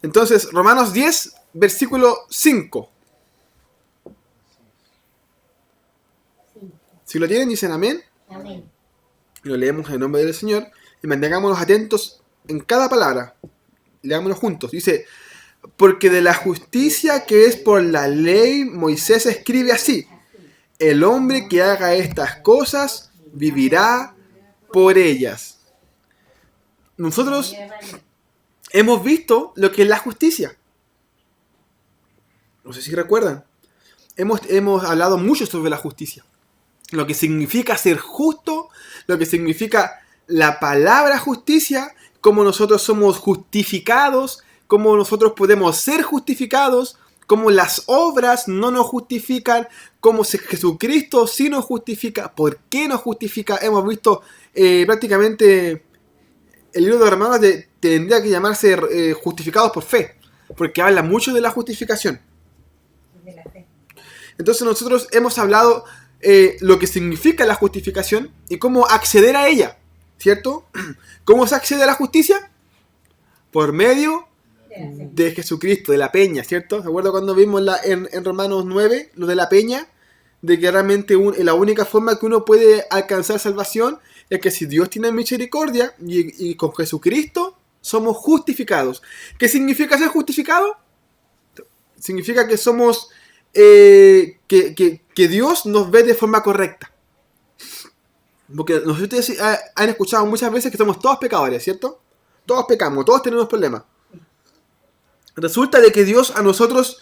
Entonces, Romanos 10, versículo 5. Si lo tienen, dicen amén. Amén. Y lo leemos en el nombre del Señor. Y mantengámonos atentos en cada palabra. Leámoslo juntos. Dice, porque de la justicia que es por la ley, Moisés escribe así: el hombre que haga estas cosas vivirá por ellas. Nosotros hemos visto lo que es la justicia. No sé si recuerdan. Hemos hablado mucho sobre la justicia. Lo que significa ser justo, lo que significa la palabra justicia, cómo nosotros somos justificados, cómo nosotros podemos ser justificados, cómo las obras no nos justifican, cómo Jesucristo sí nos justifica, por qué nos justifica. Hemos visto prácticamente el libro de Romanos tendría que llamarse justificados por fe, porque habla mucho de la justificación. De la fe. Entonces nosotros hemos hablado lo que significa la justificación y cómo acceder a ella, ¿cierto? ¿Cómo se accede a la justicia? Por medio de Jesucristo, de la peña, ¿cierto? ¿Se acuerdan cuando vimos en Romanos 9 lo de la peña? De que realmente la única forma que uno puede alcanzar salvación es que si Dios tiene misericordia y con Jesucristo somos justificados. ¿Qué significa ser justificado? Significa que somos... que Dios nos ve de forma correcta. Porque ustedes han escuchado muchas veces que somos todos pecadores, ¿cierto? Todos pecamos, todos tenemos problemas. Resulta de que Dios a nosotros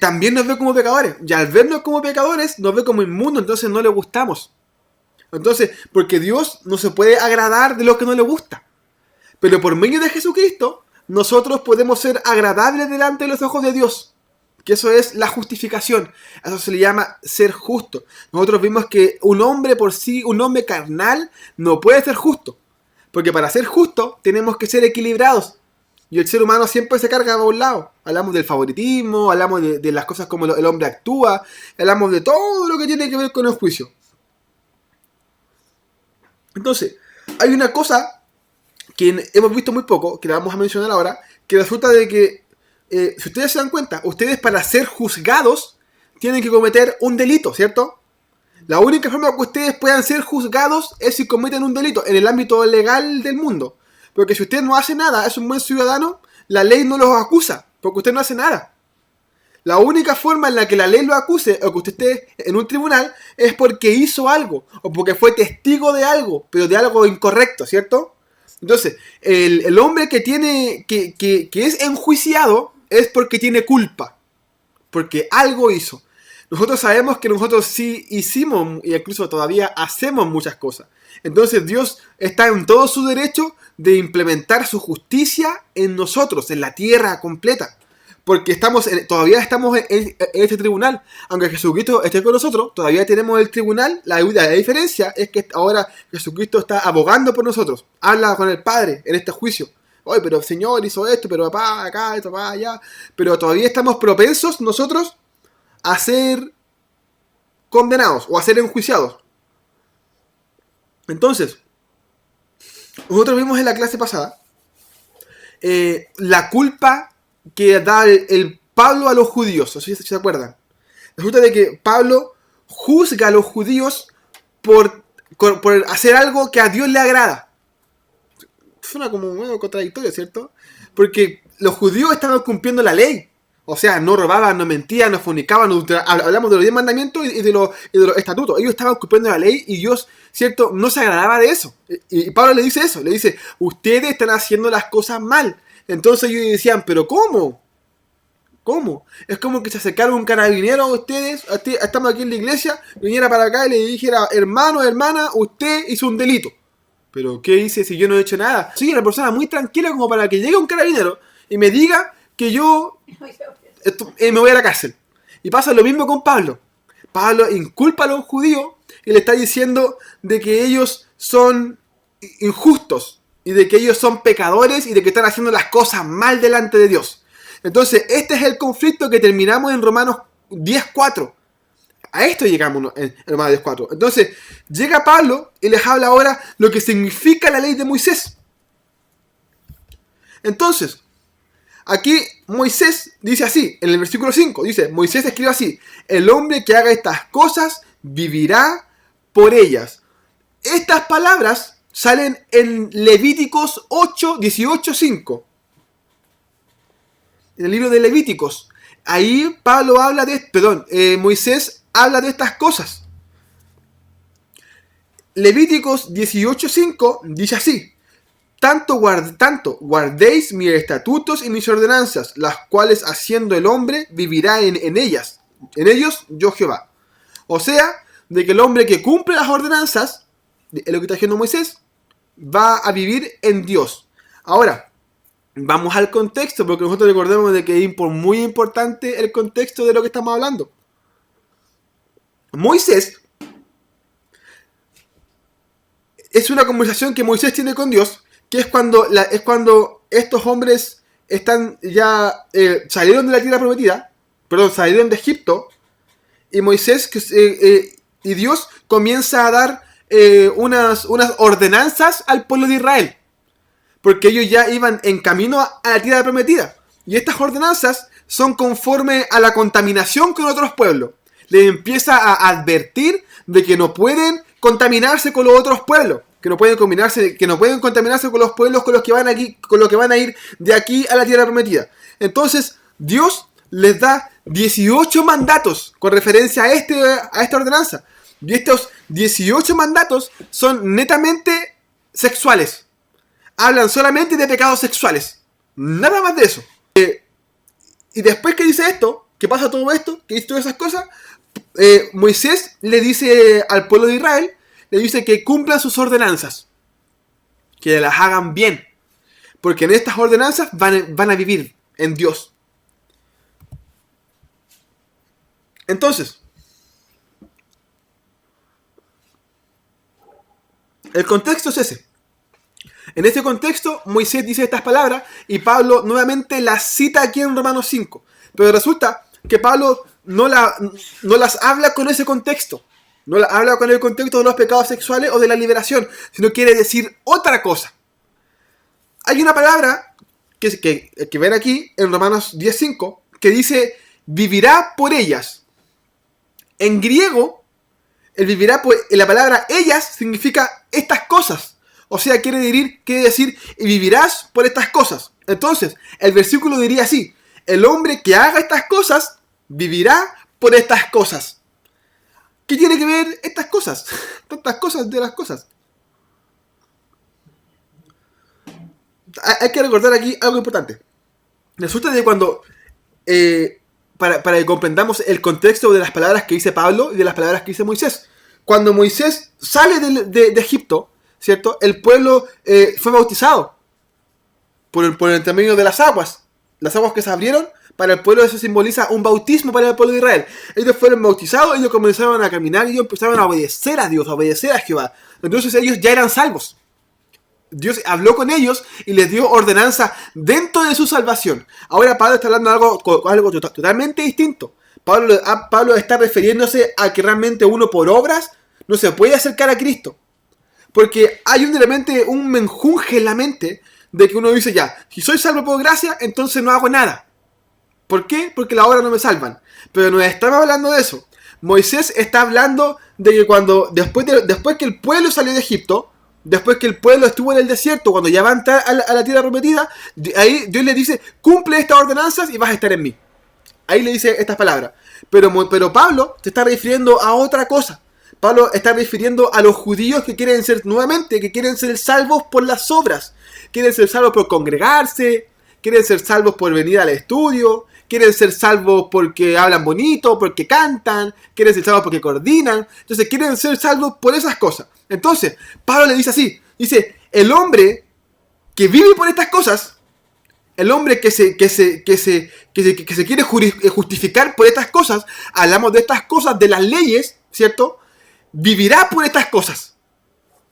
también nos ve como pecadores. Y al vernos como pecadores, nos ve como inmundos, entonces no le gustamos. Entonces, porque Dios no se puede agradar de lo que no le gusta. Pero por medio de Jesucristo, nosotros podemos ser agradables delante de los ojos de Dios. Que eso es la justificación. Eso se le llama ser justo. Nosotros vimos que un hombre por sí, un hombre carnal, no puede ser justo. Porque para ser justo tenemos que ser equilibrados. Y el ser humano siempre se carga a un lado. Hablamos del favoritismo, hablamos de las cosas como el hombre actúa, hablamos de todo lo que tiene que ver con el juicio. Entonces, hay una cosa que hemos visto muy poco, que la vamos a mencionar ahora, que resulta de que si ustedes se dan cuenta, ustedes para ser juzgados tienen que cometer un delito, ¿cierto? La única forma que ustedes puedan ser juzgados es si cometen un delito en el ámbito legal del mundo. Porque si usted no hace nada, es un buen ciudadano, la ley no los acusa, porque usted no hace nada. La única forma en la que la ley lo acuse o que usted esté en un tribunal es porque hizo algo o porque fue testigo de algo, pero de algo incorrecto, ¿cierto? Entonces, el hombre que tiene que es enjuiciado es porque tiene culpa, porque algo hizo. Nosotros sabemos que nosotros sí hicimos y incluso todavía hacemos muchas cosas. Entonces Dios está en todo su derecho de implementar su justicia en nosotros, en la tierra completa. Porque todavía estamos en este tribunal. Aunque Jesucristo esté con nosotros, todavía tenemos el tribunal. La diferencia es que ahora Jesucristo está abogando por nosotros. Habla con el Padre en este juicio. Oye, pero el Señor hizo esto, pero papá acá, esto, papá allá. Pero todavía estamos propensos nosotros a ser condenados o a ser enjuiciados. Entonces, nosotros vimos en la clase pasada la culpa que da el Pablo a los judíos. No sé si se acuerdan. Resulta de que Pablo juzga a los judíos por hacer algo que a Dios le agrada. Suena como medio contradictorio, ¿cierto? Porque los judíos estaban cumpliendo la ley. O sea, no robaban, no mentían, no fornicaban. Hablamos de los 10 mandamientos y de los estatutos. Ellos estaban cumpliendo la ley y Dios, ¿cierto?, no se agradaba de eso. Y Pablo le dice eso. Le dice, ustedes están haciendo las cosas mal. Entonces ellos decían, ¿pero cómo? ¿Cómo? Es como que se acercara un carabinero a ustedes, estamos aquí en la iglesia, viniera para acá y le dijera, hermano, hermana, usted hizo un delito. ¿Pero qué hice si yo no he hecho nada? Soy una persona muy tranquila como para que llegue un carabinero y me diga que yo me voy a la cárcel. Y pasa lo mismo con Pablo. Pablo inculpa a los judíos y le está diciendo de que ellos son injustos y de que ellos son pecadores y de que están haciendo las cosas mal delante de Dios. Entonces, este es el conflicto que terminamos en Romanos 10:4. A esto llegamos en Romanos 10:4. Entonces, llega Pablo y les habla ahora lo que significa la ley de Moisés. Entonces, Aquí Moisés dice así, en el versículo 5, dice, Moisés escribe así, el hombre que haga estas cosas vivirá por ellas. Estas palabras salen en Levíticos 8, 18, 5. En el libro de Levíticos. Ahí Moisés habla de estas cosas. Levíticos 18:5 dice así: tanto guardéis mis estatutos y mis ordenanzas, las cuales haciendo el hombre vivirá en ellas. En ellos yo Jehová. O sea, de que el hombre que cumple las ordenanzas, es lo que está diciendo Moisés, va a vivir en Dios. Ahora, vamos al contexto, porque nosotros recordemos de que es muy importante el contexto de lo que estamos hablando. Moisés, es una conversación que Moisés tiene con Dios, que es cuando estos hombres están ya salieron de la tierra prometida, salieron de Egipto, y Moisés y Dios comienza a dar unas ordenanzas al pueblo de Israel, porque ellos ya iban en camino a la tierra prometida, y estas ordenanzas son conforme a la contaminación con otros pueblos. Les empieza a advertir de que no pueden contaminarse con los otros pueblos, que no pueden contaminarse con los pueblos con los que van a ir de aquí a la tierra prometida. Entonces Dios les da 18 mandatos con referencia a esta ordenanza. Y estos 18 mandatos son netamente sexuales. Hablan solamente de pecados sexuales. Nada más de eso. Y después que dice esto, que pasa todo esto, que dice todas esas cosas, Moisés le dice al pueblo de Israel, le dice que cumplan sus ordenanzas, que las hagan bien, porque en estas ordenanzas van a vivir en Dios. Entonces, el contexto es ese. En este contexto, Moisés dice estas palabras y Pablo nuevamente las cita aquí en Romanos 5. Pero resulta que Pablo no las habla con ese contexto. No las habla con el contexto de los pecados sexuales o de la liberación, sino quiere decir otra cosa. Hay una palabra que ven aquí en Romanos 10:5 que dice vivirá por ellas. En griego, la palabra ellas significa estas cosas. O sea, quiere decir y vivirás por estas cosas. Entonces, el versículo diría así: el hombre que haga estas cosas vivirá por estas cosas. ¿Qué tiene que ver estas cosas? Tantas cosas de las cosas. Hay que recordar aquí algo importante. Resulta de cuando, para que comprendamos el contexto de las palabras que dice Pablo y de las palabras que dice Moisés. Cuando Moisés sale de Egipto, ¿cierto? El pueblo fue bautizado por el tamaño de las aguas. Las aguas que se abrieron, para el pueblo eso simboliza un bautismo para el pueblo de Israel. Ellos fueron bautizados, ellos comenzaron a caminar y ellos empezaron a obedecer a Dios, a obedecer a Jehová. Entonces ellos ya eran salvos. Dios habló con ellos y les dio ordenanza dentro de su salvación. Ahora Pablo está hablando de algo totalmente distinto. Pablo está refiriéndose a que realmente uno por obras no se puede acercar a Cristo. Porque hay un menjunje en la mente de que uno dice ya, si soy salvo por gracia, entonces no hago nada. ¿Por qué? Porque las obras no me salvan. Pero no estamos hablando de eso. Moisés está hablando de que después que el pueblo salió de Egipto, después que el pueblo estuvo en el desierto, cuando ya va a entrar a la tierra prometida, ahí Dios le dice, cumple estas ordenanzas y vas a estar en mí. Ahí le dice estas palabras. Pero Pablo se está refiriendo a otra cosa. Pablo está refiriendo a los judíos que quieren ser salvos por las obras. Quieren ser salvos por congregarse, quieren ser salvos por venir al estudio, quieren ser salvos porque hablan bonito, porque cantan, quieren ser salvos porque coordinan. Entonces quieren ser salvos por esas cosas. Entonces, Pablo le dice así, dice, el hombre que vive por estas cosas, el hombre que se quiere justificar por estas cosas, hablamos de estas cosas, de las leyes, ¿cierto? Vivirá por estas cosas.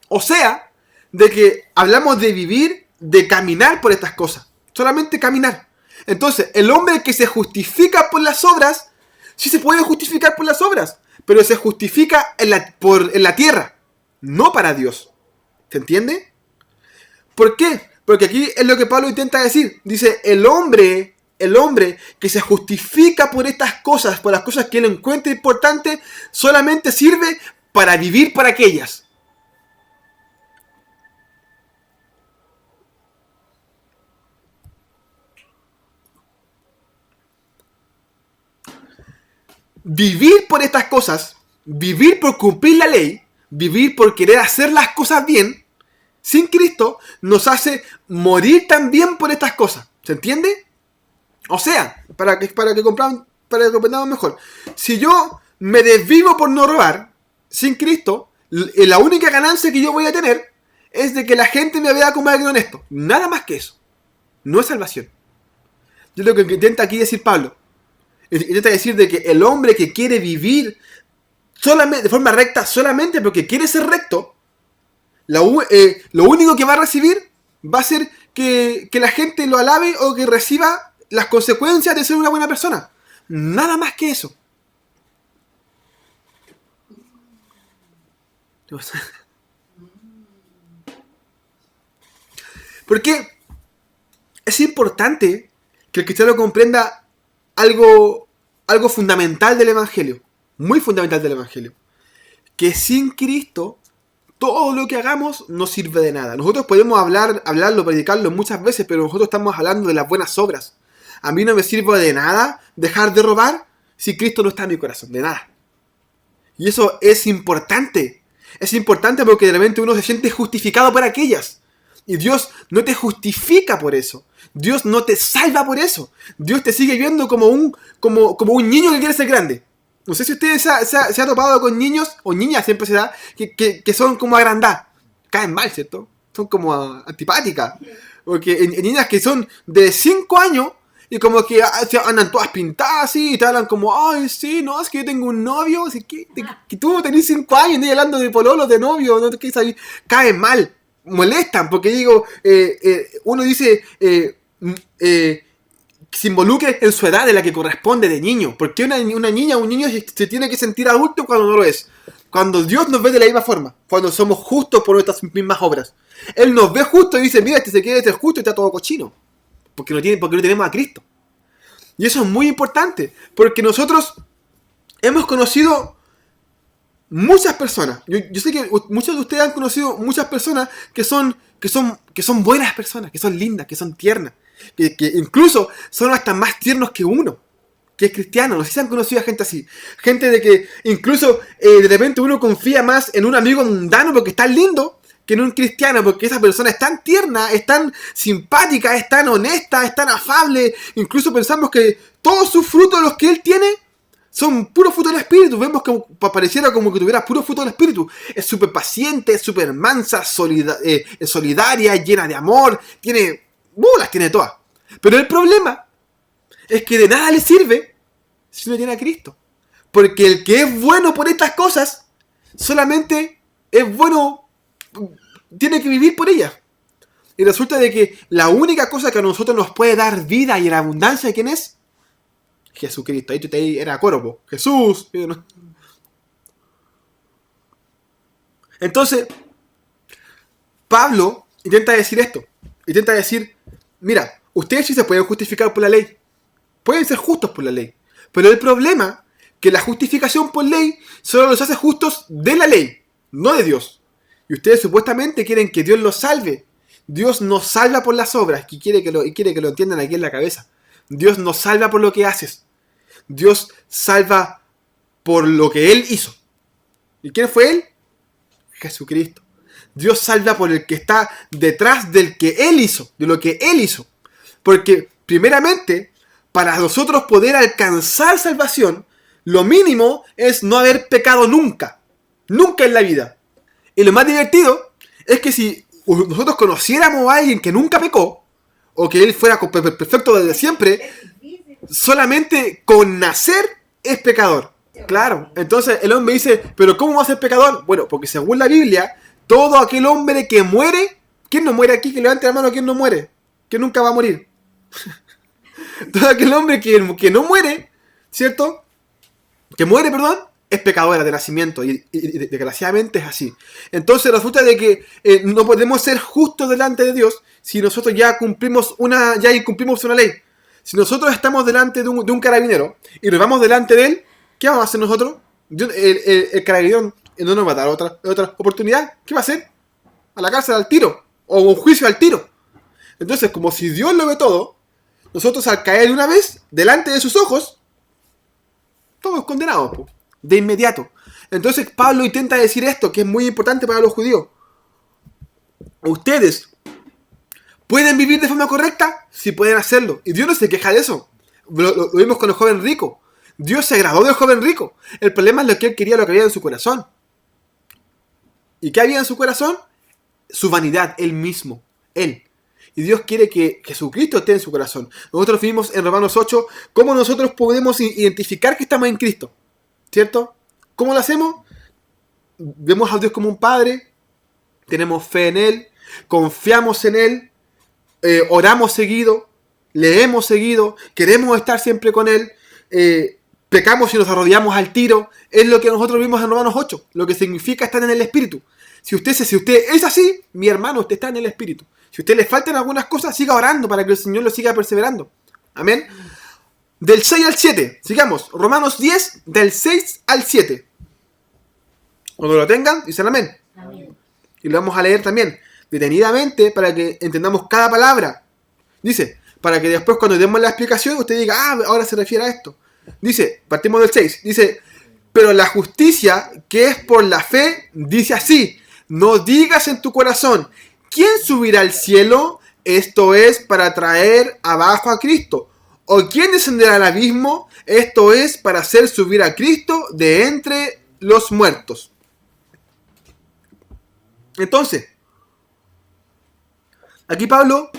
O sea, de que hablamos de vivir, de caminar por estas cosas. Solamente caminar. Entonces, el hombre que se justifica por las obras, sí se puede justificar por las obras, pero se justifica en la tierra, no para Dios. ¿Se entiende? ¿Por qué? Porque aquí es lo que Pablo intenta decir. Dice, el hombre el hombre que se justifica por estas cosas, por las cosas que él encuentra importantes, solamente sirve para vivir para aquellas. Vivir por estas cosas, vivir por cumplir la ley, vivir por querer hacer las cosas bien, sin Cristo, nos hace morir también por estas cosas. ¿Se entiende? O sea, para que comprendamos mejor. Si yo me desvivo por no robar, sin Cristo, la única ganancia que yo voy a tener es de que la gente me vea como alguien honesto. Nada más que eso. No es salvación. Yo lo que intenta aquí decir Pablo. Intenta decir de que el hombre que quiere vivir solamente, de forma recta solamente porque quiere ser recto, lo único que va a recibir va a ser que la gente lo alabe o que reciba las consecuencias de ser una buena persona. Nada más que eso. Porque es importante que el cristiano comprenda algo fundamental del Evangelio, muy fundamental del Evangelio, que sin Cristo todo lo que hagamos no sirve de nada. Nosotros podemos hablarlo, predicarlo muchas veces, pero nosotros estamos hablando de las buenas obras. A mí no me sirve de nada dejar de robar si Cristo no está en mi corazón, de nada. Y eso es importante. Es importante porque de repente uno se siente justificado por aquellas. Y Dios no te justifica por eso. Dios no te salva por eso. Dios te sigue viendo como un niño que quiere ser grande. No sé si ustedes se ha topado con niños, o niñas siempre se da, que son como agrandadas. Caen mal, ¿cierto? Son como antipáticas. Porque en niñas que son de 5 años y como que andan todas pintadas así y te hablan como, ay, sí, no, es que yo tengo un novio. Así que tú tenés 5 años y andas hablando de pololos, de novio, no te quieres saber. Caen mal, molestan, porque digo, uno dice... se involucre en su edad de la que corresponde de niño. Porque una niña o un niño se tiene que sentir adulto cuando no lo es. Cuando Dios nos ve de la misma forma. Cuando somos justos por nuestras mismas obras. Él nos ve justos y dice, mira, este se quiere ser justo y está todo cochino. Porque no tenemos a Cristo. Y eso es muy importante. Porque nosotros hemos conocido muchas personas. Yo sé que muchos de ustedes han conocido muchas personas que son buenas personas, que son lindas, que son tiernas. Que incluso son hasta más tiernos que uno, que es cristiano. No sé si han conocido a gente así. Gente de que incluso de repente uno confía más en un amigo mundano porque está lindo que en un cristiano, porque esa persona es tan tierna, es tan simpática, es tan honesta, es tan afable. Incluso pensamos que todos sus frutos, los que él tiene, son puros frutos del Espíritu. Vemos que pareciera como que tuviera puros frutos del Espíritu. Es súper paciente, es súper mansa, es solidaria, llena de amor, las tiene todas. Pero el problema es que de nada le sirve si no tiene a Cristo. Porque el que es bueno por estas cosas, solamente es bueno, tiene que vivir por ellas. Y resulta de que la única cosa que a nosotros nos puede dar vida y en abundancia, ¿quién es? Jesucristo. Ahí era coro, Jesús. Entonces, Pablo intenta decir esto. Intenta decir, mira, ustedes sí se pueden justificar por la ley. Pueden ser justos por la ley. Pero el problema es que la justificación por ley solo los hace justos de la ley, no de Dios. Y ustedes supuestamente quieren que Dios los salve. Dios nos salva por las obras. Y quiere que lo entiendan aquí en la cabeza. Dios nos salva por lo que haces. Dios salva por lo que Él hizo. ¿Y quién fue Él? Jesucristo. Dios salva por el que está detrás del que Él hizo, de lo que Él hizo. Porque, primeramente, para nosotros poder alcanzar salvación, lo mínimo es no haber pecado nunca. Nunca en la vida. Y lo más divertido es que si nosotros conociéramos a alguien que nunca pecó, o que él fuera perfecto desde siempre, solamente con nacer es pecador. Claro, entonces el hombre dice, ¿pero cómo va a ser pecador? Bueno, porque según la Biblia, todo aquel hombre que muere, ¿quién no muere aquí? Que levante la mano, ¿quién no muere? Que nunca va a morir. Todo aquel hombre que no muere, ¿cierto? Que muere, perdón, es pecadora de nacimiento. Y desgraciadamente es así. Entonces resulta de que no podemos ser justos delante de Dios si nosotros ya incumplimos una ley. Si nosotros estamos delante de un carabinero y nos vamos delante de él, ¿qué vamos a hacer nosotros? El carabinero no nos va a dar otra oportunidad. ¿Qué va a hacer? A la cárcel al tiro. O un juicio al tiro. Entonces, como si Dios lo ve todo, nosotros al caer una vez delante de sus ojos, todos condenados, de inmediato. Entonces Pablo intenta decir esto, que es muy importante para los judíos. Ustedes pueden vivir de forma correcta, sí pueden hacerlo. Y Dios no se queja de eso. Lo vimos con el joven rico. Dios se agradó del joven rico. El problema es lo que él quería, lo que había en su corazón. ¿Y qué había en su corazón? Su vanidad, él mismo. Él. Y Dios quiere que Jesucristo esté en su corazón. Nosotros vimos en Romanos 8 cómo nosotros podemos identificar que estamos en Cristo. ¿Cierto? ¿Cómo lo hacemos? Vemos a Dios como un Padre, tenemos fe en Él, confiamos en Él, oramos seguido, leemos seguido, queremos estar siempre con Él, pecamos y nos arrodillamos al tiro. Es lo que nosotros vimos en Romanos 8, lo que significa estar en el Espíritu. Si usted es así, mi hermano, usted está en el Espíritu. Si a usted le faltan algunas cosas, siga orando para que el Señor lo siga perseverando. Amén. Del 6 al 7, sigamos. Romanos 10, del 6 al 7. Cuando lo tengan, dicen amén. Amén. Y lo vamos a leer también detenidamente para que entendamos cada palabra. Dice, para que después cuando demos la explicación, usted diga, ahora se refiere a esto. Dice, partimos del 6, dice, pero la justicia que es por la fe, dice así, no digas en tu corazón, ¿quién subirá al cielo? Esto es para traer abajo a Cristo. ¿O quién descenderá al abismo? Esto es para hacer subir a Cristo de entre los muertos. Entonces, aquí Pablo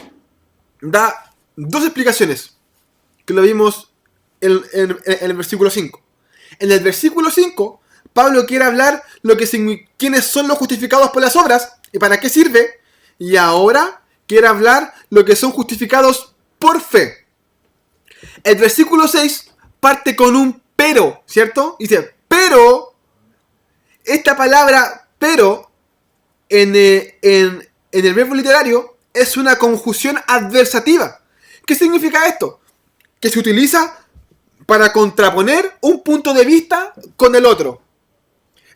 da dos explicaciones que lo vimos en el versículo 5. En el versículo 5, Pablo quiere hablar quiénes son los justificados por las obras y para qué sirve. Y ahora quiere hablar lo que son justificados por fe. El versículo 6 parte con un pero, ¿cierto? Dice, pero, esta palabra pero, en el verbo literario, es una conjunción adversativa. ¿Qué significa esto? Que se utiliza para contraponer un punto de vista con el otro.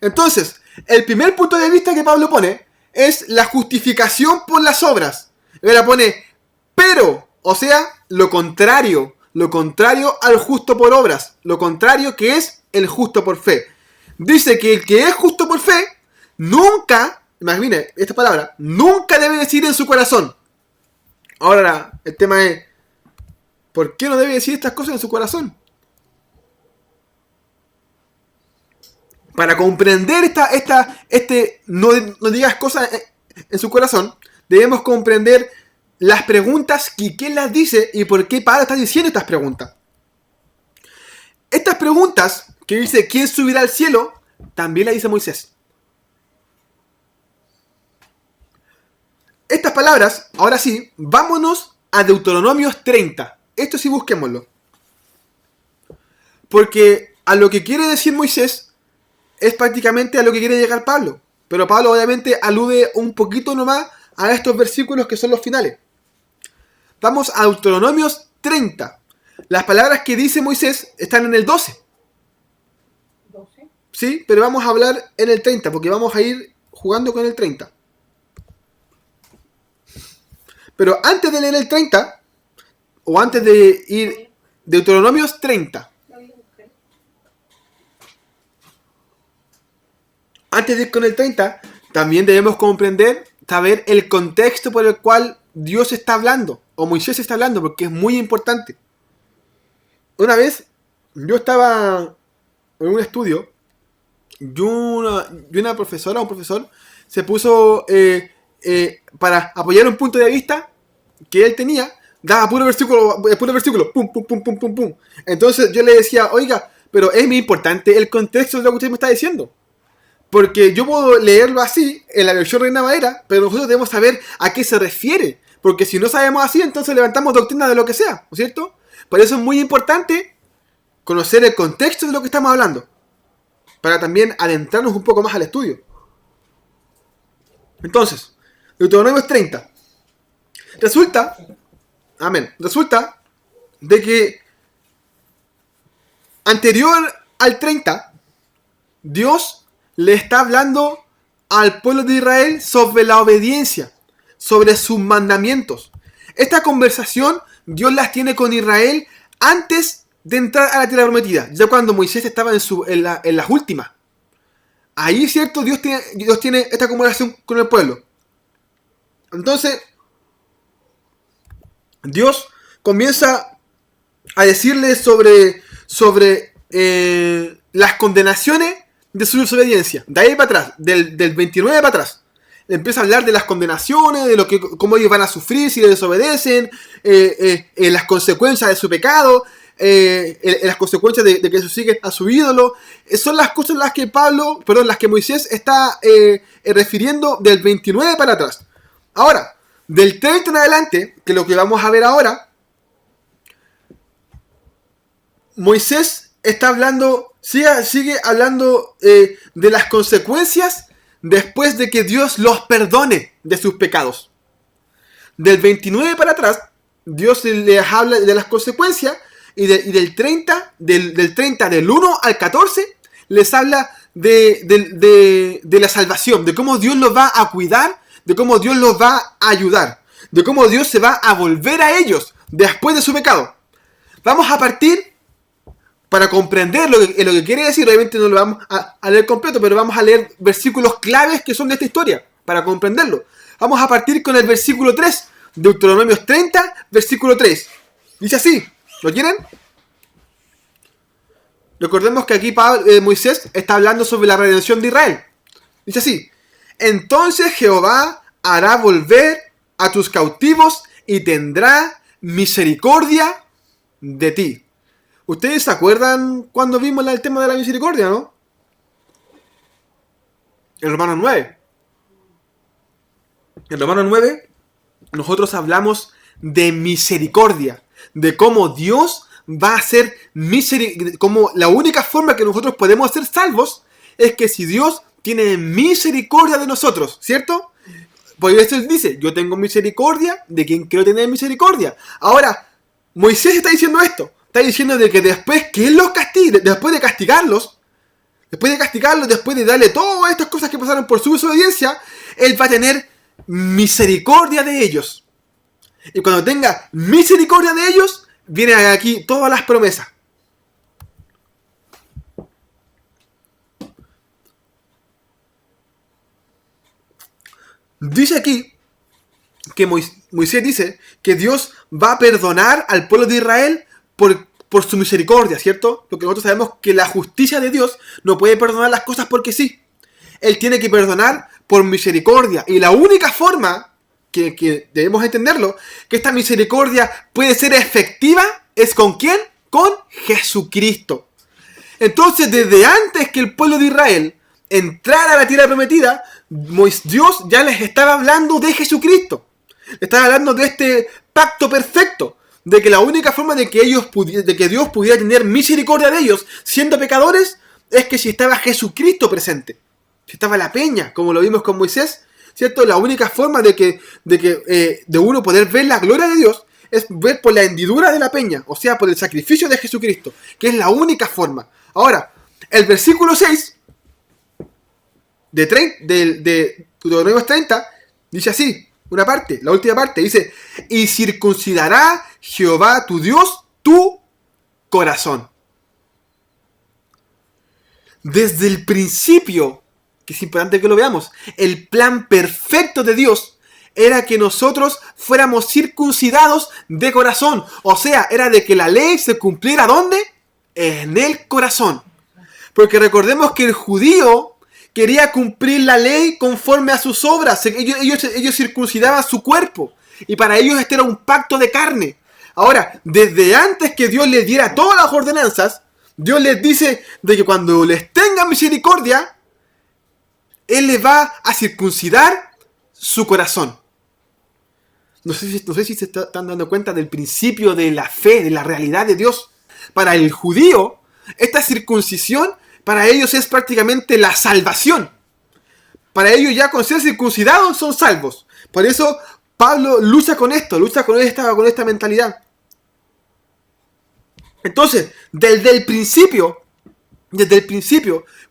Entonces, el primer punto de vista que Pablo pone es la justificación por las obras. Él la pone pero, o sea, lo contrario al justo por obras, lo contrario que es el justo por fe. Dice que el que es justo por fe, nunca, imagine esta palabra, nunca debe decir en su corazón. Ahora, el tema es, ¿por qué no debe decir estas cosas en su corazón? Para comprender no digas cosas en su corazón, debemos comprender las preguntas y quién las dice y por qué Pablo está diciendo estas preguntas. Estas preguntas que dice ¿quién subirá al cielo? También las dice Moisés. Estas palabras, ahora sí, vámonos a Deuteronomios 30. Esto sí busquémoslo. Porque a lo que quiere decir Moisés es prácticamente a lo que quiere llegar Pablo. Pero Pablo obviamente alude un poquito nomás a estos versículos que son los finales. Vamos a Deuteronomios 30. Las palabras que dice Moisés están en el 12. ¿12? Sí, pero vamos a hablar en el 30 porque vamos a ir jugando con el 30. Pero antes de leer el 30, o antes de ir Deuteronomios 30. Antes de ir con el 30, también debemos saber el contexto por el cual Dios está hablando, o Moisés está hablando, porque es muy importante. Una vez, yo estaba en un estudio, y una profesora o un profesor se puso, para apoyar un punto de vista que él tenía, daba puro versículo, pum, pum, pum, pum, pum, pum. Entonces yo le decía, oiga, pero es muy importante el contexto de lo que usted me está diciendo. Porque yo puedo leerlo así, en la versión Reina Valera, pero nosotros debemos saber a qué se refiere. Porque si no sabemos así, entonces levantamos doctrina de lo que sea, ¿no es cierto? Por eso es muy importante conocer el contexto de lo que estamos hablando. Para también adentrarnos un poco más al estudio. Entonces, Deuteronomio 30. Resulta de que anterior al 30, Dios le está hablando al pueblo de Israel sobre la obediencia, sobre sus mandamientos. Esta conversación Dios las tiene con Israel antes de entrar a la tierra prometida, ya cuando Moisés estaba en las últimas. Ahí, cierto, Dios tiene esta conversación con el pueblo. Entonces, Dios comienza a decirle sobre las condenaciones de su desobediencia. De ahí para atrás, del 29 para atrás. Empieza a hablar de las condenaciones, de cómo ellos van a sufrir si le desobedecen, las consecuencias de su pecado, las consecuencias de que se siguen a su ídolo. Son las cosas las que Moisés está refiriendo del 29 para atrás. Ahora, del 30 en adelante, que es lo que vamos a ver ahora, Moisés está hablando, sigue hablando de las consecuencias después de que Dios los perdone de sus pecados. Del 29 para atrás, Dios les habla de las consecuencias y del 30, del 1 al 14, les habla de la salvación, de cómo Dios los va a cuidar, de cómo Dios los va a ayudar, de cómo Dios se va a volver a ellos después de su pecado. Vamos a partir, para comprender lo que quiere decir, obviamente no lo vamos a leer completo, pero vamos a leer versículos claves que son de esta historia, para comprenderlo. Vamos a partir con el versículo 3, Deuteronomios 30, versículo 3. Dice así, ¿lo quieren? Recordemos que aquí Moisés está hablando sobre la redención de Israel. Dice así, entonces Jehová hará volver a tus cautivos y tendrá misericordia de ti. ¿Ustedes se acuerdan cuando vimos el tema de la misericordia, no? En Romanos 9. En Romanos 9 nosotros hablamos de misericordia, de cómo Dios va a ser misericordia, como la única forma que nosotros podemos ser salvos es que si Dios tiene misericordia de nosotros, ¿cierto? Por eso él dice, yo tengo misericordia de quien quiero tener misericordia. Ahora, Moisés está diciendo esto. Está diciendo de que después que él los castigue, después de castigarlos, después de darle todas estas cosas que pasaron por su desobediencia, él va a tener misericordia de ellos. Y cuando tenga misericordia de ellos, vienen aquí todas las promesas. Dice aquí que Moisés dice que Dios va a perdonar al pueblo de Israel por su misericordia, ¿cierto? Porque nosotros sabemos que la justicia de Dios no puede perdonar las cosas porque sí. Él tiene que perdonar por misericordia. Y la única forma que debemos entenderlo, que esta misericordia puede ser efectiva, es ¿con quién? Con Jesucristo. Entonces, desde antes que el pueblo de Israel entrara a la tierra prometida, Dios ya les estaba hablando de Jesucristo. Estaba hablando de este pacto perfecto. De que la única forma de que Dios pudiera tener misericordia de ellos, siendo pecadores, es que si estaba Jesucristo presente. Si estaba la peña, como lo vimos con Moisés, ¿cierto? La única forma de uno poder ver la gloria de Dios es ver por la hendidura de la peña, o sea, por el sacrificio de Jesucristo, que es la única forma. Ahora, el versículo 6 de Deuteronomios 30 dice así. Una parte, la última parte, dice, y circuncidará Jehová tu Dios tu corazón. Desde el principio, que es importante que lo veamos, el plan perfecto de Dios era que nosotros fuéramos circuncidados de corazón. O sea, era de que la ley se cumpliera ¿dónde? En el corazón. Porque recordemos que el judío quería cumplir la ley conforme a sus obras. Ellos circuncidaban su cuerpo. Y para ellos este era un pacto de carne. Ahora, desde antes que Dios les diera todas las ordenanzas, Dios les dice de que cuando les tenga misericordia, Él les va a circuncidar su corazón. No sé si se están dando cuenta del principio de la fe, de la realidad de Dios. Para el judío, esta circuncisión para ellos es prácticamente la salvación. Para ellos ya con ser circuncidados son salvos. Por eso Pablo lucha con esto, lucha con esta mentalidad. Entonces, desde el principio,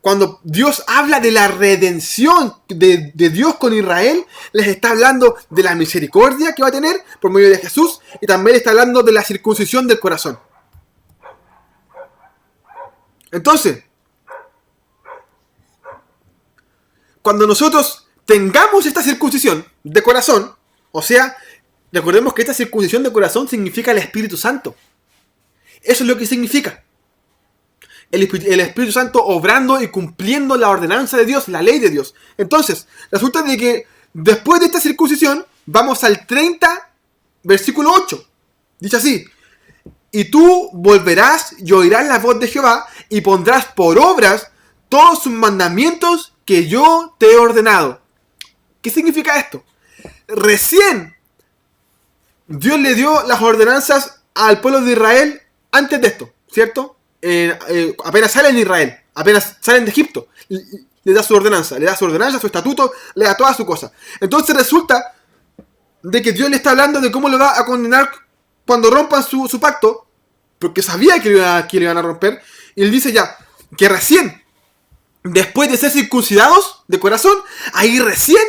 cuando Dios habla de la redención de Dios con Israel, les está hablando de la misericordia que va a tener por medio de Jesús, y también está hablando de la circuncisión del corazón. Entonces, cuando nosotros tengamos esta circuncisión de corazón, o sea, recordemos que esta circuncisión de corazón significa el Espíritu Santo. Eso es lo que significa. El Espíritu Santo obrando y cumpliendo la ordenanza de Dios, la ley de Dios. Entonces, resulta de que después de esta circuncisión, vamos al 30, versículo 8. Dice así: y tú volverás y oirás la voz de Jehová y pondrás por obras todos sus mandamientos que yo te he ordenado. ¿Qué significa esto? Recién Dios le dio las ordenanzas al pueblo de Israel antes de esto, ¿cierto? Apenas salen de Israel, apenas salen de Egipto, le da su ordenanza, su estatuto, le da toda su cosa. Entonces resulta de que Dios le está hablando de cómo lo va a condenar cuando rompan su pacto, porque sabía que lo iban a romper, y él dice ya que recién, después de ser circuncidados de corazón, ahí recién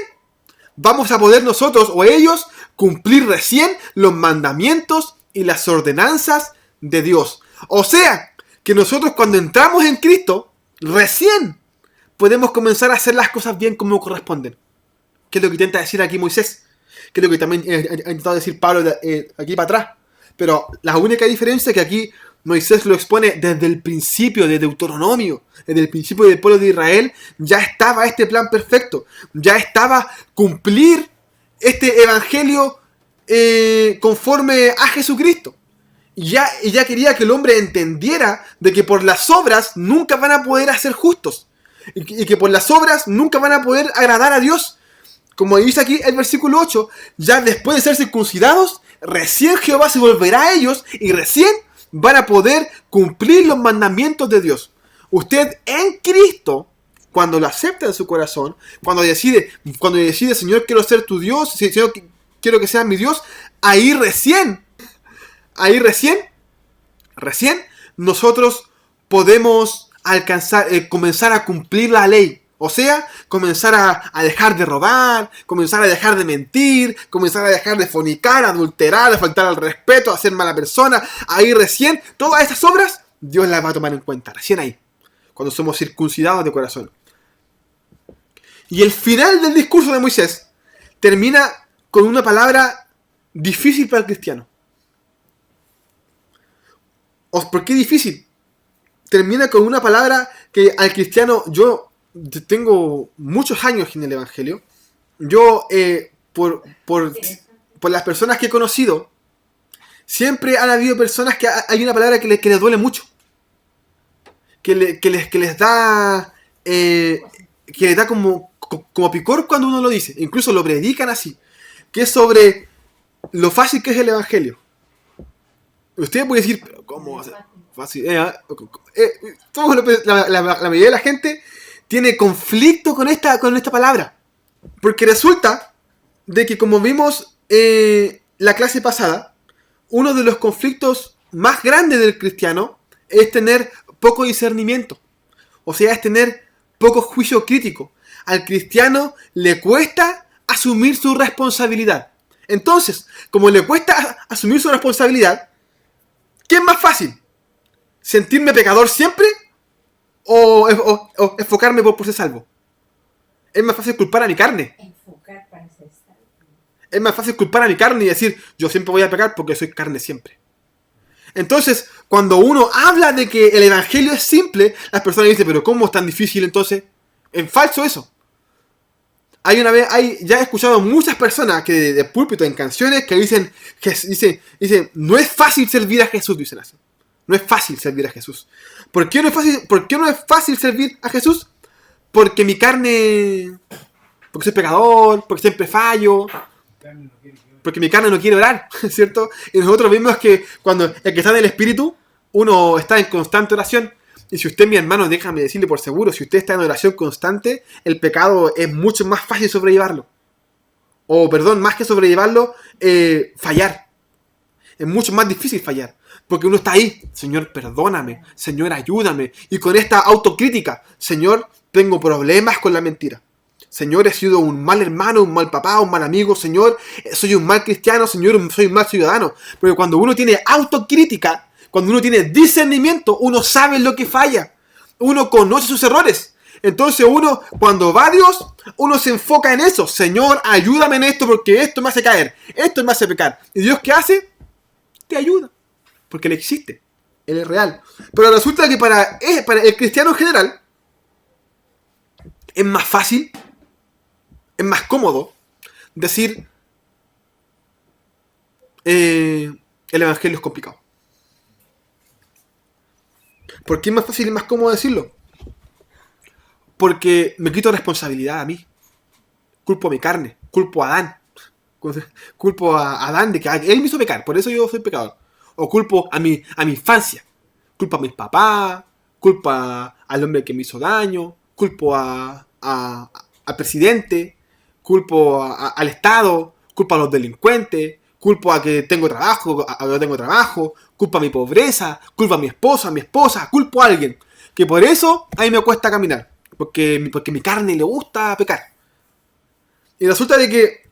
vamos a poder nosotros o ellos cumplir recién los mandamientos y las ordenanzas de Dios. O sea, que nosotros cuando entramos en Cristo, recién podemos comenzar a hacer las cosas bien como corresponden. ¿Qué es lo que intenta decir aquí Moisés? ¿Qué es lo que también ha intentado decir Pablo aquí para atrás? Pero la única diferencia es que aquí Moisés lo expone desde el principio de Deuteronomio. Desde el principio del pueblo de Israel ya estaba este plan perfecto. Ya estaba cumplir este evangelio conforme a Jesucristo. Y ya quería que el hombre entendiera de que por las obras nunca van a poder ser justos. Y que por las obras nunca van a poder agradar a Dios. Como dice aquí el versículo 8, ya después de ser circuncidados, recién Jehová se volverá a ellos y recién van a poder cumplir los mandamientos de Dios. Usted en Cristo, cuando lo acepta en su corazón, cuando decide, Señor, quiero ser tu Dios, Señor, quiero que seas mi Dios, ahí recién nosotros podemos comenzar a cumplir la ley. O sea, comenzar a dejar de robar, comenzar a dejar de mentir, comenzar a dejar de fornicar, adulterar, de faltar al respeto, a ser mala persona. Ahí recién, todas estas obras, Dios las va a tomar en cuenta. Recién ahí, cuando somos circuncidados de corazón. Y el final del discurso de Moisés termina con una palabra difícil para el cristiano. ¿Por qué difícil? Termina con una palabra que al cristiano, yo tengo muchos años en el Evangelio. Yo, por las personas que he conocido, siempre han habido personas que hay una palabra que les duele mucho. Que les da como picor cuando uno lo dice. Incluso lo predican así. Que es sobre lo fácil que es el Evangelio. Usted puede decir, pero ¿cómo va a ser fácil? La mayoría de la gente tiene conflicto con esta palabra. Porque resulta de que, como vimos la clase pasada, uno de los conflictos más grandes del cristiano es tener poco discernimiento. O sea, es tener poco juicio crítico. Al cristiano le cuesta asumir su responsabilidad. Entonces, como le cuesta asumir su responsabilidad, ¿qué es más fácil? ¿Sentirme pecador siempre? ¿O enfocarme por ser salvo? Es más fácil culpar a mi carne. Es más fácil culpar a mi carne y decir, yo siempre voy a pecar porque soy carne siempre. Entonces, cuando uno habla de que el evangelio es simple, las personas dicen, pero ¿cómo es tan difícil entonces? Es falso eso. Ya he escuchado muchas personas que de púlpito en canciones que dicen, no es fácil servir a Jesús, dicen así. No es fácil servir a Jesús. ¿Por qué no es fácil servir a Jesús? Porque mi carne, porque soy pecador, porque siempre fallo, porque mi carne no quiere orar, ¿cierto? Y nosotros vimos que cuando el que está en el Espíritu, uno está en constante oración. Y si usted, mi hermano, déjame decirle por seguro, si usted está en oración constante, el pecado es mucho más fácil sobrellevarlo. Más que sobrellevarlo, fallar. Es mucho más difícil fallar. Porque uno está ahí, Señor, perdóname, Señor, ayúdame. Y con esta autocrítica, Señor, tengo problemas con la mentira. Señor, he sido un mal hermano, un mal papá, un mal amigo. Señor, soy un mal cristiano. Señor, soy un mal ciudadano. Porque cuando uno tiene autocrítica, cuando uno tiene discernimiento, uno sabe lo que falla. Uno conoce sus errores. Entonces uno, cuando va a Dios, uno se enfoca en eso. Señor, ayúdame en esto porque esto me hace caer. Esto me hace pecar. ¿Y Dios qué hace? Te ayuda. Porque Él existe. Él es real. Pero resulta que para el cristiano en general, es más fácil, es más cómodo decir el evangelio es complicado. ¿Por qué es más fácil y más cómodo decirlo? Porque me quito responsabilidad a mí. Culpo a mi carne, culpo a Adán. Culpo a Adán de que él me hizo pecar, por eso yo soy pecador. O culpo a mi infancia. Culpo a mis papás, culpo al hombre que me hizo daño, culpo al presidente, culpo al Estado, culpo a los delincuentes, culpo a que tengo trabajo, a que no tengo trabajo, culpo a mi pobreza, culpo a mi esposa, culpo a alguien. Que por eso a mí me cuesta caminar. Porque mi carne le gusta pecar. Y resulta de que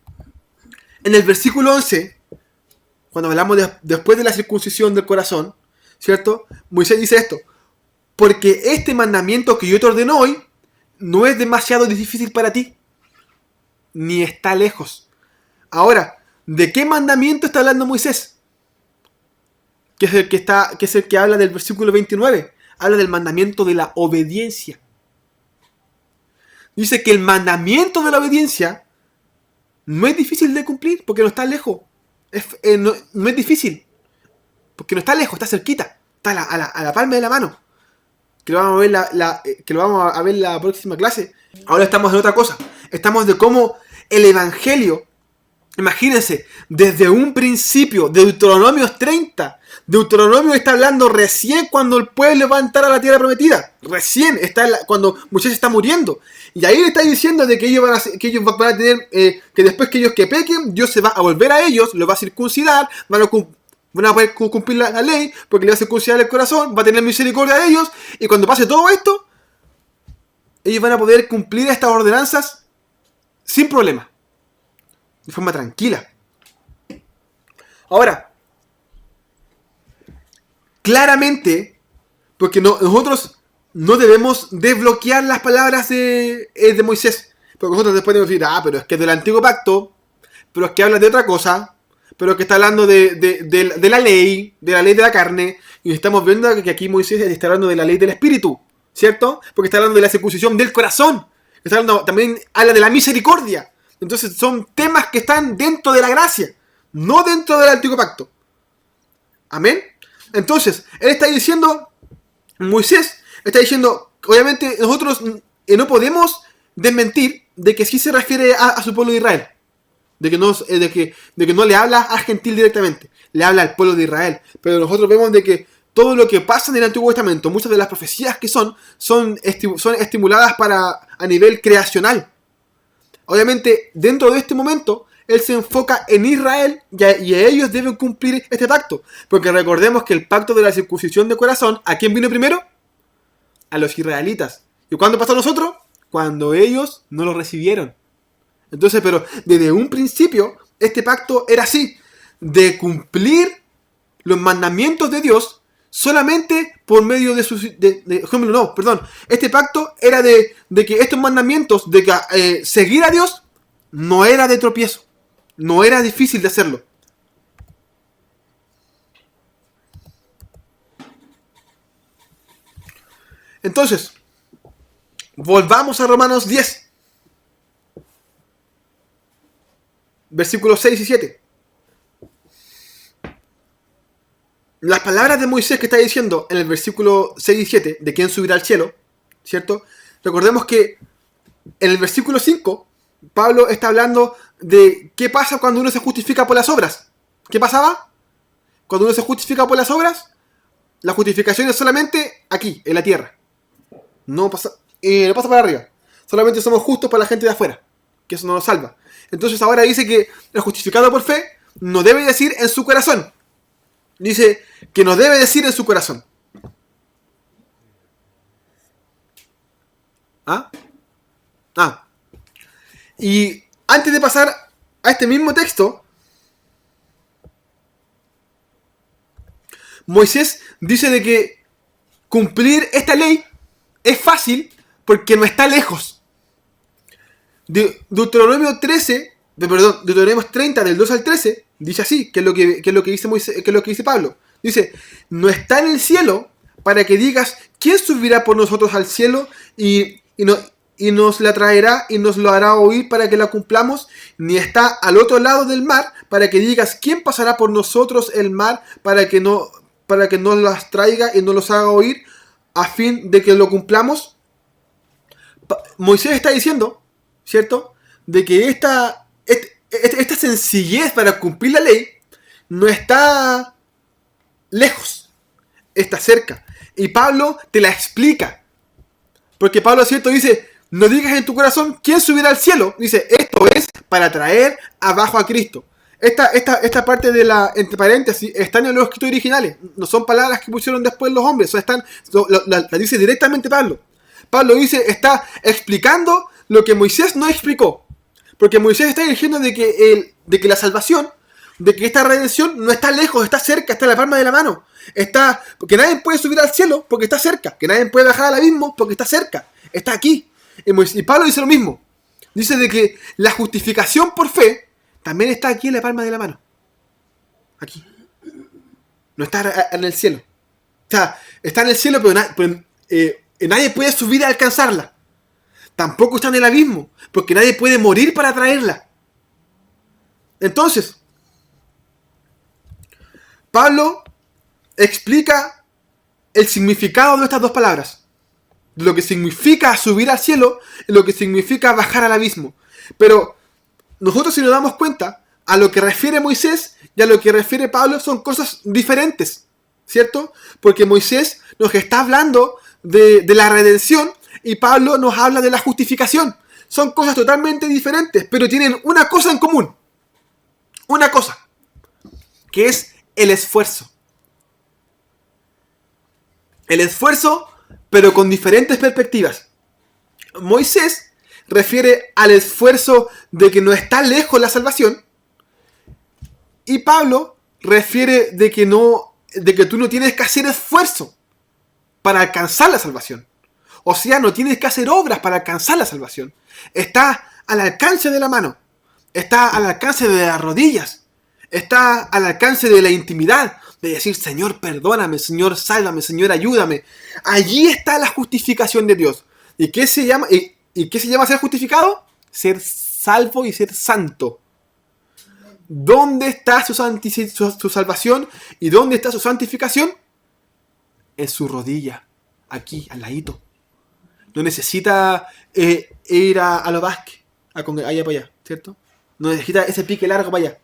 en el versículo 11, cuando hablamos después de la circuncisión del corazón, ¿cierto? Moisés dice esto: porque este mandamiento que yo te ordeno hoy no es demasiado difícil para ti, ni está lejos. Ahora, ¿de qué mandamiento está hablando Moisés? Que es el que habla del versículo 29. Habla del mandamiento de la obediencia. Dice que el mandamiento de la obediencia no es difícil de cumplir porque no está lejos. No es difícil porque no está lejos, está cerquita. Está a la palma de la mano. Que lo vamos a ver la próxima clase. Ahora estamos en otra cosa. Estamos de cómo el evangelio, imagínense, desde un principio, Deuteronomio 30. Deuteronomio está hablando recién cuando el pueblo va a entrar a la tierra prometida. Recién está cuando Moisés está muriendo. Y ahí le está diciendo de que ellos van a tener, que después que ellos que pequen, Dios se va a volver a ellos, los va a circuncidar, van a poder cumplir la ley, porque le va a circuncidar el corazón, va a tener misericordia de ellos, y cuando pase todo esto, ellos van a poder cumplir estas ordenanzas sin problema, de forma tranquila. Ahora, claramente, porque nosotros no debemos desbloquear las palabras de Moisés, porque nosotros después debemos decir, pero es que es del antiguo pacto, pero es que habla de otra cosa, pero que está hablando de la ley de la carne, y estamos viendo que aquí Moisés está hablando de la ley del espíritu, ¿cierto? Porque está hablando de la circuncisión del corazón, está hablando, también habla de la misericordia. Entonces son temas que están dentro de la gracia, no dentro del antiguo pacto. Amén. Entonces, él está diciendo, Moisés está diciendo, obviamente nosotros no podemos desmentir de que sí se refiere a su pueblo de Israel. De que no le habla al gentil directamente, le habla al pueblo de Israel. Pero nosotros vemos de que todo lo que pasa en el Antiguo Testamento, muchas de las profecías que son estimuladas a nivel creacional. Obviamente, dentro de este momento, él se enfoca en Israel y ellos deben cumplir este pacto. Porque recordemos que el pacto de la circuncisión de corazón, ¿a quién vino primero? A los israelitas. ¿Y cuándo pasó a nosotros? Cuando ellos no lo recibieron. Entonces, pero desde un principio, este pacto era así, de cumplir los mandamientos de Dios solamente por medio de sus... Este pacto era de que estos mandamientos, de que seguir a Dios, no era de tropiezo, no era difícil de hacerlo. Entonces, volvamos a Romanos 10. Versículos 6 y 7. Las palabras de Moisés que está diciendo en el versículo 6 y 7, de quién subirá al cielo, ¿cierto? Recordemos que en el versículo 5, Pablo está hablando de qué pasa cuando uno se justifica por las obras. ¿Qué pasaba? Cuando uno se justifica por las obras, la justificación es solamente aquí, en la tierra. No pasa para arriba. Solamente somos justos para la gente de afuera, que eso no nos salva. Entonces ahora dice que el justificado por fe no debe decir en su corazón. dice que no debe decir en su corazón. ¿Ah? Y antes de pasar a este mismo texto, Moisés dice de que cumplir esta ley es fácil porque no está lejos. Deuteronomio 30 del 2 al 13 dice así, que es lo que dice Moisés, que es lo que dice Pablo. Dice, no está en el cielo para que digas, ¿quién subirá por nosotros al cielo y nos la traerá y nos lo hará oír para que la cumplamos? Ni está al otro lado del mar para que digas, ¿quién pasará por nosotros el mar para que nos las traiga y nos los haga oír a fin de que lo cumplamos? Moisés está diciendo, ¿cierto?, de que esta sencillez para cumplir la ley no está lejos, está cerca. Y Pablo te la explica. Porque Pablo, ¿cierto?, dice, no digas en tu corazón, ¿quién subirá al cielo? Dice, esto es para traer abajo a Cristo. Esta parte de la, entre paréntesis, están en los escritos originales. No son palabras que pusieron después los hombres. La dice directamente Pablo. Pablo dice, está explicando lo que Moisés no explicó. Porque Moisés está diciendo de que la salvación, de que esta redención no está lejos, está cerca, está en la palma de la mano. Porque nadie puede subir al cielo porque está cerca. Que nadie puede bajar al abismo porque está cerca. Está aquí. Y Pablo dice lo mismo. Dice de que la justificación por fe también está aquí en la palma de la mano. Aquí. No está en el cielo. O sea, está en el cielo, pero nadie puede subir a alcanzarla. Tampoco está en el abismo, porque nadie puede morir para traerla. Entonces, Pablo explica el significado de estas dos palabras. Lo que significa subir al cielo y lo que significa bajar al abismo. Pero nosotros, si nos damos cuenta, a lo que refiere Moisés y a lo que refiere Pablo son cosas diferentes, ¿cierto? Porque Moisés nos está hablando de la redención y Pablo nos habla de la justificación. Son cosas totalmente diferentes, pero tienen una cosa en común. Una cosa, que es el esfuerzo. El esfuerzo, pero con diferentes perspectivas. Moisés refiere al esfuerzo de que no está lejos la salvación. Y Pablo refiere de que tú no tienes que hacer esfuerzo para alcanzar la salvación. O sea, no tienes que hacer obras para alcanzar la salvación. Está al alcance de la mano. Está al alcance de las rodillas. Está al alcance de la intimidad. De decir, Señor, perdóname, Señor, sálvame, Señor, ayúdame. Allí está la justificación de Dios. ¿Y qué se llama ser justificado? Ser salvo y ser santo. ¿Dónde está su salvación? ¿Y dónde está su santificación? En su rodilla. Aquí, al ladito. No necesita ir a los Vázquez, allá para allá, ¿cierto? No necesita ese pique largo para allá.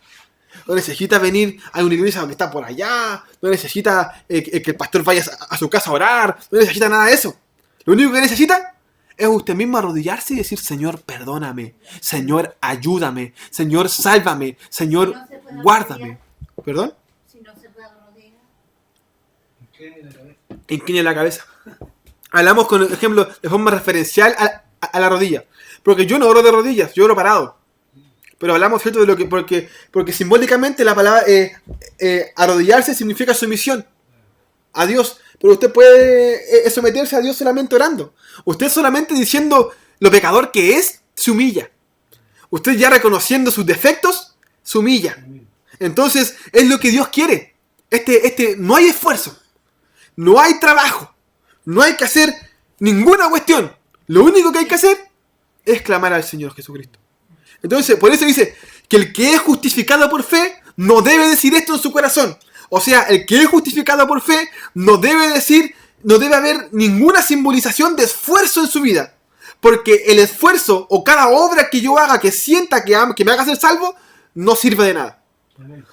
No necesita venir a una iglesia donde está por allá. No necesita que el pastor vaya a su casa a orar. No necesita nada de eso. Lo único que necesita es usted mismo arrodillarse y decir, Señor, perdóname. Señor, ayúdame. Señor, sálvame. Señor, guárdame. ¿Perdón? Si no se puede arrodillar. Incline la cabeza. Hablamos con ejemplo de forma referencial a la rodilla. Porque yo no oro de rodillas, yo oro parado. Pero hablamos, ¿cierto?, de lo que porque simbólicamente la palabra arrodillarse significa sumisión a Dios. Pero usted puede someterse a Dios solamente orando. Usted solamente diciendo lo pecador que es, se humilla. Usted ya reconociendo sus defectos, se humilla. Entonces, es lo que Dios quiere. No hay esfuerzo. No hay trabajo. No hay que hacer ninguna cuestión. Lo único que hay que hacer es clamar al Señor Jesucristo. Entonces, por eso dice que el que es justificado por fe no debe decir esto en su corazón. O sea, el que es justificado por fe no debe haber ninguna simbolización de esfuerzo en su vida. Porque el esfuerzo o cada obra que yo haga que sienta que me haga ser salvo, no sirve de nada.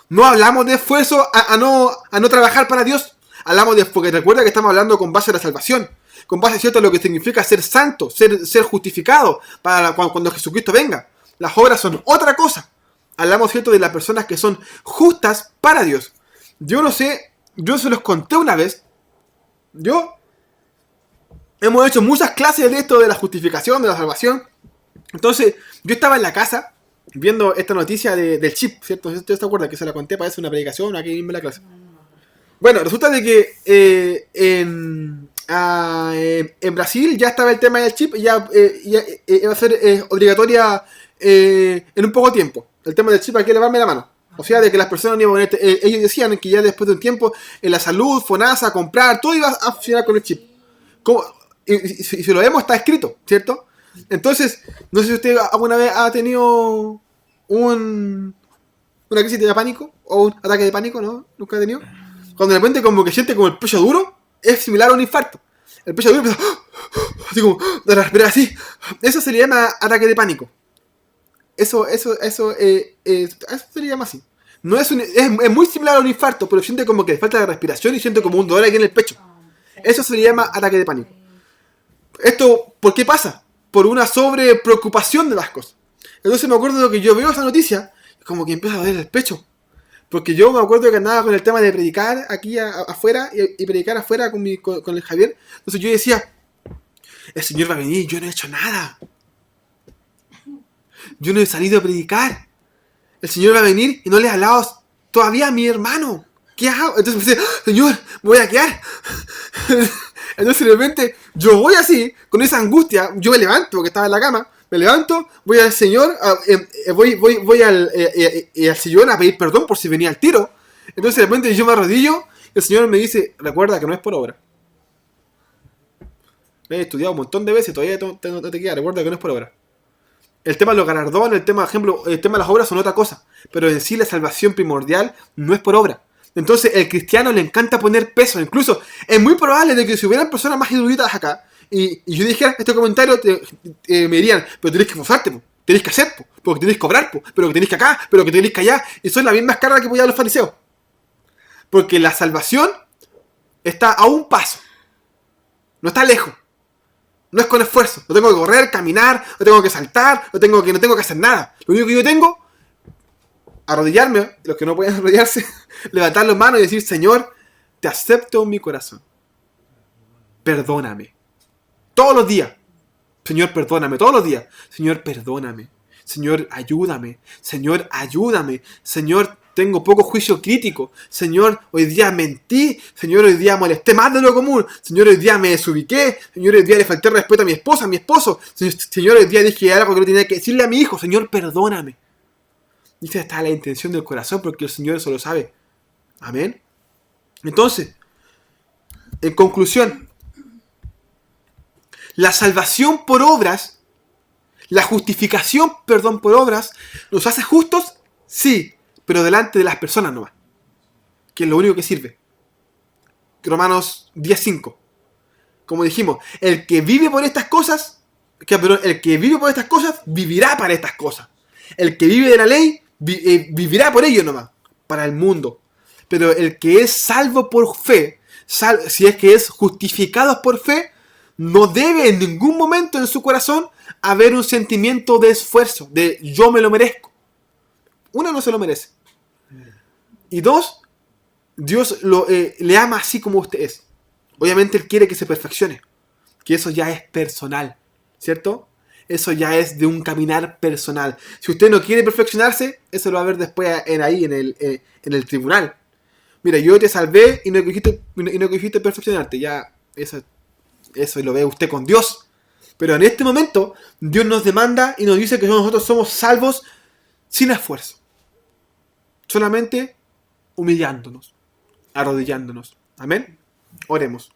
No hablamos de esfuerzo a no trabajar para Dios. Hablamos porque recuerda que estamos hablando con base a la salvación. Con base, ¿cierto?, a lo que significa ser santo, ser justificado para cuando Jesucristo venga. Las obras son otra cosa. Hablamos, ¿cierto?, de las personas que son justas para Dios. Yo no sé yo se los conté una vez. Hemos hecho muchas clases de esto de la justificación, de la salvación. Entonces, yo estaba en la casa viendo esta noticia del chip, ¿cierto? ¿Ustedes se acuerdan que se la conté? Parece una predicación aquí mismo en la clase. Bueno, resulta de que en Brasil ya estaba el tema del chip y ya iba a ser obligatoria en un poco tiempo. El tema del chip hay que levarme la mano. O sea, de que las personas no iban a poner, ellos decían que ya después de un tiempo en la salud, FONASA, comprar, todo iba a funcionar con el chip. Y si lo vemos está escrito, ¿cierto? Entonces, no sé si usted alguna vez ha tenido una crisis de pánico o un ataque de pánico, ¿no? Nunca ha tenido. Cuando de repente como que siente como el pecho duro, es similar a un infarto. El pecho duro empieza así como de respirar así. Eso se le llama ataque de pánico. Eso se le llama así. No es muy similar a un infarto, pero siente como que le falta de respiración y siente como un dolor aquí en el pecho. Eso se le llama ataque de pánico. ¿Esto por qué pasa? Por una sobrepreocupación de las cosas. Entonces me acuerdo de que yo veo esa noticia y como que empieza a doler el pecho. Porque yo me acuerdo que andaba con el tema de predicar aquí afuera y predicar afuera con el Javier. Entonces yo decía, el Señor va a venir, yo no he hecho nada. Yo no he salido a predicar. El Señor va a venir y no le he hablado todavía a mi hermano. ¿Qué hago? Entonces me dice, Señor, me voy a quedar. Entonces de repente yo voy así, con esa angustia, yo me levanto porque estaba en la cama, me levanto, voy al Señor, voy al sillón a pedir perdón por si venía al tiro. Entonces de repente yo me arrodillo y el Señor me dice, recuerda que no es por obra. Me he estudiado un montón de veces, todavía no te queda, recuerda que no es por obra. El tema de los galardones, el tema de las obras son otra cosa, pero en sí la salvación primordial no es por obra. Entonces el cristiano le encanta poner peso. Incluso es muy probable de que si hubieran personas más eruditas acá y yo dijera este comentario, me dirían, pero tenés que esforzarte, tenés que hacer, porque tenés que cobrar, pero que tenés que acá, pero que tenés que allá. Y son las mismas cargas que apoyaban los fariseos. Porque la salvación está a un paso, no está lejos. No es con esfuerzo, no tengo que correr, caminar, no tengo que saltar, no tengo que hacer nada. Lo único que yo tengo, arrodillarme, los que no pueden arrodillarse, levantar las manos y decir, Señor, te acepto en mi corazón. Perdóname. Todos los días. Señor, perdóname. Todos los días. Señor, perdóname. Señor, ayúdame. Señor, ayúdame. Señor, tengo poco juicio crítico. Señor, hoy día mentí. Señor, hoy día molesté más de lo común. Señor, hoy día me desubiqué. Señor, hoy día le falté respeto a mi esposa, a mi esposo. Señor, hoy día dije algo que no tenía que decirle a mi hijo. Señor, perdóname. Y esa está la intención del corazón porque el Señor eso lo sabe. Amén. Entonces, en conclusión, la salvación por obras, la justificación, por obras, ¿nos hace justos? Sí, pero delante de las personas nomás. Que es lo único que sirve. Romanos 10:5. Como dijimos, el que vive por estas cosas, vivirá para estas cosas. El que vive de la ley, vivirá por ello nomás, para el mundo. Pero el que es salvo por fe, si es que es justificado por fe, no debe en ningún momento en su corazón haber un sentimiento de esfuerzo, de yo me lo merezco. Uno, no se lo merece. Y dos, Dios le ama así como usted es. Obviamente Él quiere que se perfeccione, que eso ya es personal, ¿cierto? Eso ya es de un caminar personal. Si usted no quiere perfeccionarse, eso lo va a ver después en el tribunal. Mira, yo te salvé y no quisiste perfeccionarte. Ya, eso lo ve usted con Dios. Pero en este momento, Dios nos demanda y nos dice que nosotros somos salvos sin esfuerzo. Solamente humillándonos, arrodillándonos. Amén. Oremos.